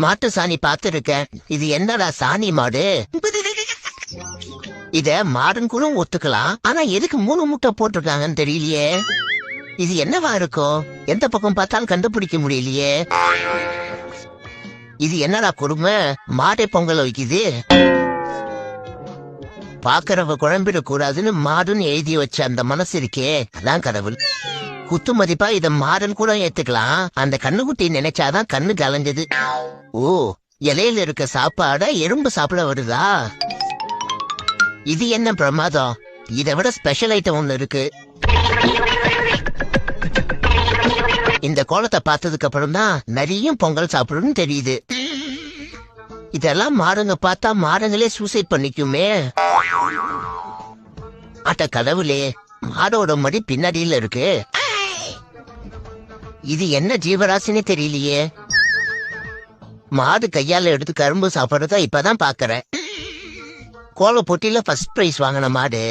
மாட்டு சாணி பாத்துருக்கேன். இது என்னடா சாணி மாடு? இத மாடுன்னு கூட ஒத்துக்கலாம். ஆனா எதுக்கு 3 முட்டை போட்டிருக்காங்கன்னு தெரியலையே. இது என்னவா இருக்கும்? எந்த பக்கம் பார்த்தாலும் கண்டுபிடிக்க முடியலையே. இது என்னடா கொடுமை? மாடை பொங்கல் வைக்குது. பாக்குறவ குழம்பிட கூடாதுன்னு மாடுன்னு எழுதி வச்ச அந்த மனசு இருக்கே, அதான் கடவுள். குத்து மதிப்பா இத மாடுன்னு கூட ஏத்துக்கலாம். அந்த கண்ணுக்குட்டி நினைச்சாதான் கண்ணு கலைஞ்சது. ஓ, இலையில இருக்க சாப்பாட எறும்பு சாப்பிட வருதா? இது என்ன பிரமாதம்? இதை விட ஸ்பெஷல் ஐட்டம் ஒண்ணு இருக்கு. இந்த கோலத்தை பார்த்ததுக்கு அப்புறம் தான் நிறைய பொங்கல் சாப்பிடுன்னு தெரியுது. இதெல்லாம் மாடுங்க பார்த்தா மாடுங்களே சூசைட் பண்ணிக்குமே. அட்ட கடவுளே, மாடோட மடி பின்னாடியில இருக்கு. இது என்ன ஜீவராசினே தெரியலையே. மாடு கையால எடுத்து கரும்பு சாப்பிடுறதா இப்பதான் பாக்குறேன். கோல போட்டியில ஃபர்ஸ்ட் பிரைஸ் வாங்கின மாடு.